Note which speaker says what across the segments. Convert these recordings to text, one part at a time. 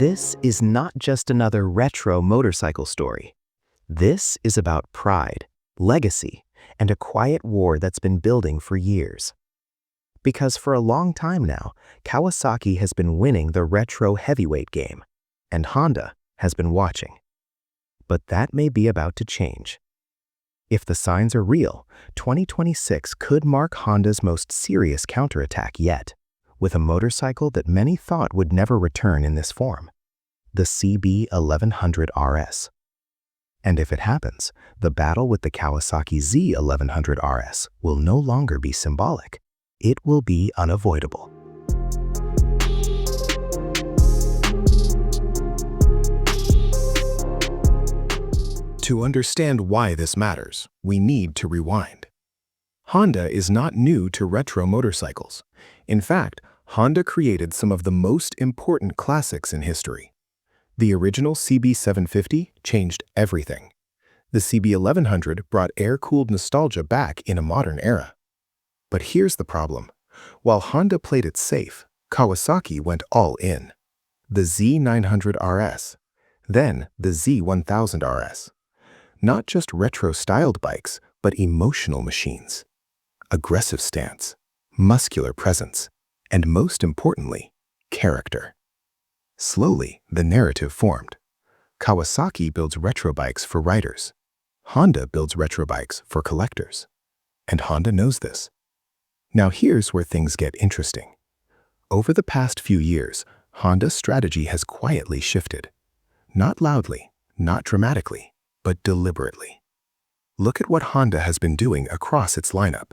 Speaker 1: This is not just another retro motorcycle story. This is about pride, legacy, and a quiet war that's been building for years. Because for a long time now, Kawasaki has been winning the retro heavyweight game, and Honda has been watching. But that may be about to change. If the signs are real, 2026 could mark Honda's most serious counterattack yet, with a motorcycle that many thought would never return in this form, the CB1100RS. And if it happens, the battle with the Kawasaki Z1100RS will no longer be symbolic. It will be unavoidable.
Speaker 2: To understand why this matters, we need to rewind. Honda is not new to retro motorcycles. In fact, Honda created some of the most important classics in history. The original CB750 changed everything. The CB1100 brought air-cooled nostalgia back in a modern era. But here's the problem. While Honda played it safe, Kawasaki went all in. The Z900RS, then the Z1000RS. Not just retro-styled bikes, but emotional machines. Aggressive stance, muscular presence, and most importantly, character. Slowly, the narrative formed. Kawasaki builds retro bikes for riders. Honda builds retro bikes for collectors. And Honda knows this. Now here's where things get interesting. Over the past few years, Honda's strategy has quietly shifted. Not loudly, not dramatically, but deliberately. Look at what Honda has been doing across its lineup.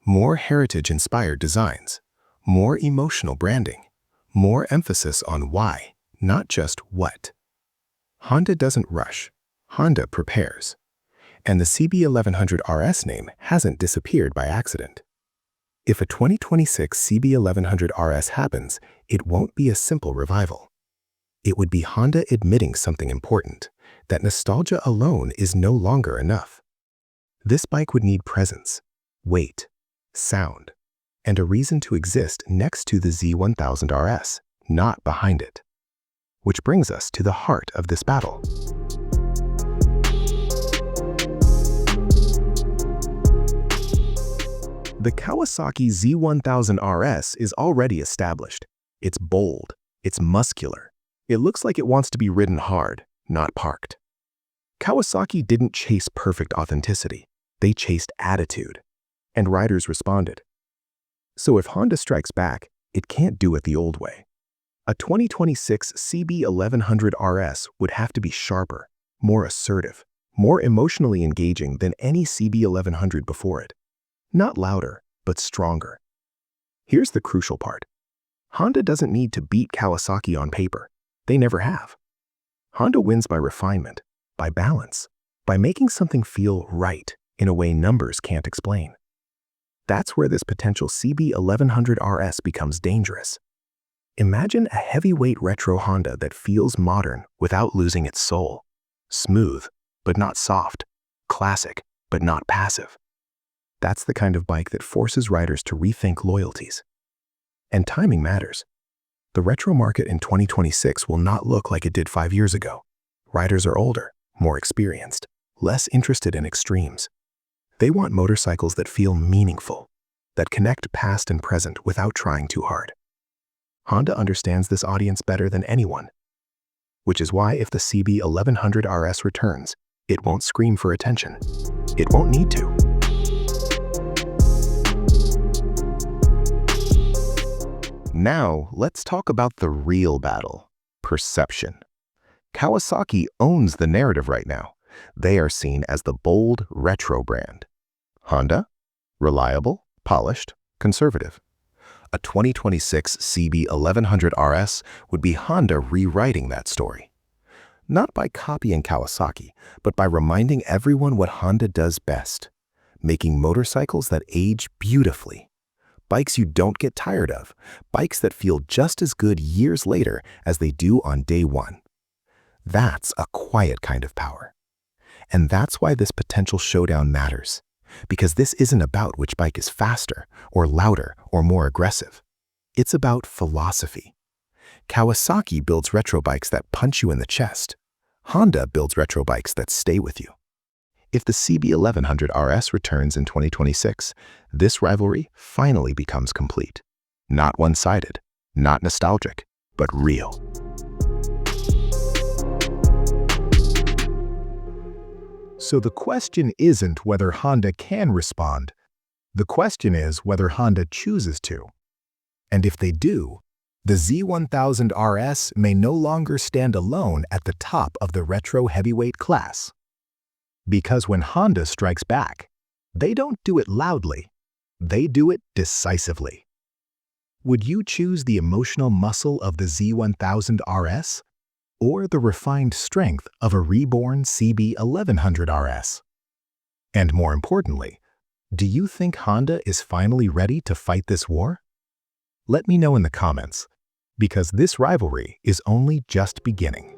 Speaker 2: More heritage-inspired designs, more emotional branding, more emphasis on why, not just what. Honda doesn't rush. Honda prepares. And the CB1100RS name hasn't disappeared by accident. If a 2026 CB1100RS happens, it won't be a simple revival. It would be Honda admitting something important, that nostalgia alone is no longer enough. This bike would need presence, weight, sound, and a reason to exist next to the Z1000RS, not behind it. Which brings us to the heart of this battle. The Kawasaki Z1000RS is already established. It's bold, it's muscular. It looks like it wants to be ridden hard, not parked. Kawasaki didn't chase perfect authenticity. They chased attitude, and riders responded. So if Honda strikes back, it can't do it the old way. A 2026 CB1100RS would have to be sharper, more assertive, more emotionally engaging than any CB1100 before it. Not louder, but stronger. Here's the crucial part. Honda doesn't need to beat Kawasaki on paper. They never have. Honda wins by refinement, by balance, by making something feel right in a way numbers can't explain. That's where this potential CB1100RS becomes dangerous. Imagine a heavyweight retro Honda that feels modern without losing its soul. Smooth, but not soft. Classic, but not passive. That's the kind of bike that forces riders to rethink loyalties. And timing matters. The retro market in 2026 will not look like it did 5 years ago. Riders are older, more experienced, less interested in extremes. They want motorcycles that feel meaningful, that connect past and present without trying too hard. Honda understands this audience better than anyone, which is why if the CB1100RS returns, it won't scream for attention. It won't need to. Now, let's talk about the real battle, perception. Kawasaki owns the narrative right now. They are seen as the bold, retro brand. Honda? Reliable, polished, conservative. A 2026 CB1100RS would be Honda rewriting that story. Not by copying Kawasaki, but by reminding everyone what Honda does best. Making motorcycles that age beautifully. Bikes you don't get tired of. Bikes that feel just as good years later as they do on day one. That's a quiet kind of power. And that's why this potential showdown matters. Because this isn't about which bike is faster, or louder, or more aggressive. It's about philosophy. Kawasaki builds retro bikes that punch you in the chest. Honda builds retro bikes that stay with you. If the CB1100RS returns in 2026, this rivalry finally becomes complete. Not one-sided, not nostalgic, but real. So the question isn't whether Honda can respond. The question is whether Honda chooses to. And if they do, the Z1000RS may no longer stand alone at the top of the retro heavyweight class. Because when Honda strikes back, they don't do it loudly, they do it decisively. Would you choose the emotional muscle of the Z1000RS or the refined strength of a reborn CB1100RS? And more importantly, do you think Honda is finally ready to fight this war? Let me know in the comments, because this rivalry is only just beginning.